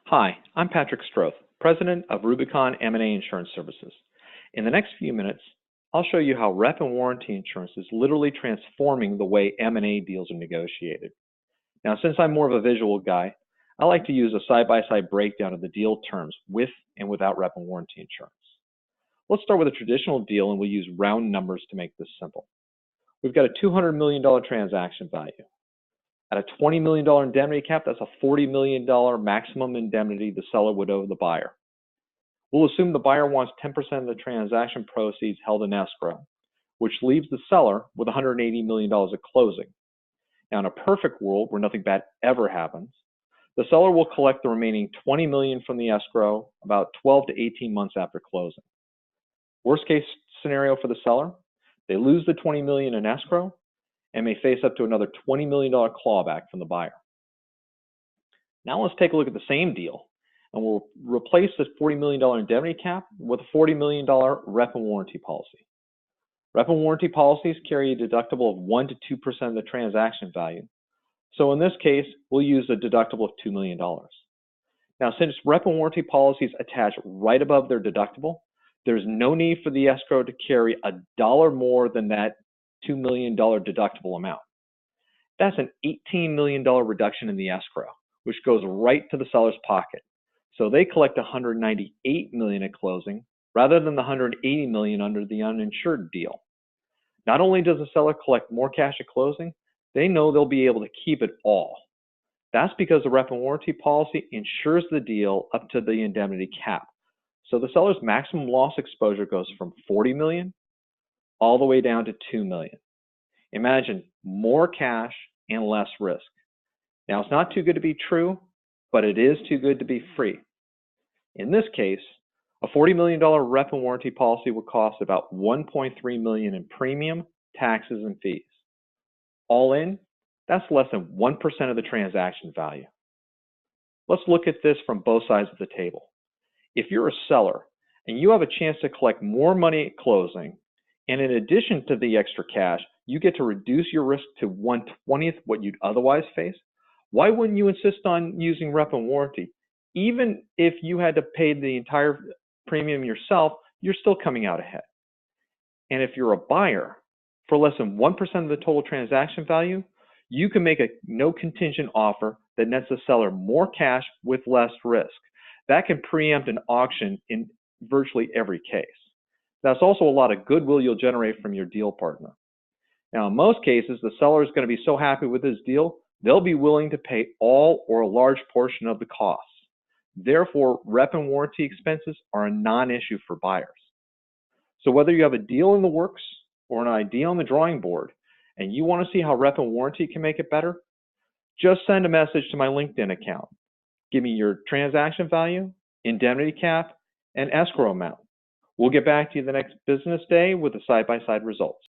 Hi, I'm Patrick Stroth, President of Rubicon M&A Insurance Services. In the next few minutes, I'll show you how rep and warranty insurance is literally transforming the way M&A deals are negotiated. Now, since I'm more of a visual guy, I like to use a side-by-side breakdown of the deal terms with and without rep and warranty insurance. Let's start with a traditional deal, and we'll use round numbers to make this simple. We've got a $200 million transaction value. At a $20 million indemnity cap, that's a $40 million maximum indemnity the seller would owe the buyer. We'll assume the buyer wants 10% of the transaction proceeds held in escrow, which leaves the seller with $180 million at closing. Now, in a perfect world where nothing bad ever happens, the seller will collect the remaining $20 million from the escrow about 12 to 18 months after closing. Worst case scenario for the seller, they lose the $20 million in escrow and may face up to another $20 million clawback from the buyer. Now let's take a look at the same deal, and we'll replace this $40 million indemnity cap with a $40 million rep and warranty policy. Rep and warranty policies carry a deductible of 1 to 2% of the transaction value. So in this case, we'll use a deductible of $2 million. Now, since rep and warranty policies attach right above their deductible, there's no need for the escrow to carry $1 more than that $2 million deductible amount. That's an $18 million reduction in the escrow, which goes right to the seller's pocket. So they collect $198 million at closing rather than the $180 million under the uninsured deal. Not only does the seller collect more cash at closing, they know they'll be able to keep it all. That's because the rep and warranty policy insures the deal up to the indemnity cap. So the seller's maximum loss exposure goes from $40 million all the way down to $2 million. Imagine more cash and less risk. Now, it's not too good to be true, but it is too good to be free. In this case, a $40 million rep and warranty policy would cost about $1.3 million in premium, taxes, and fees. All in, that's less than 1% of the transaction value. Let's look at this from both sides of the table. If you're a seller and you have a chance to collect more money at closing, and in addition to the extra cash, you get to reduce your risk to 1/20th what you'd otherwise face, why wouldn't you insist on using rep and warranty? Even if you had to pay the entire premium yourself, you're still coming out ahead. And if you're a buyer, for less than 1% of the total transaction value, you can make a no contingent offer that nets the seller more cash with less risk. That can preempt an auction in virtually every case. That's also a lot of goodwill you'll generate from your deal partner. Now, in most cases, the seller is going to be so happy with this deal, they'll be willing to pay all or a large portion of the costs. Therefore, rep and warranty expenses are a non-issue for buyers. So whether you have a deal in the works or an idea on the drawing board, and you want to see how rep and warranty can make it better, just send a message to my LinkedIn account. Give me your transaction value, indemnity cap, and escrow amount. We'll get back to you the next business day with the side-by-side results.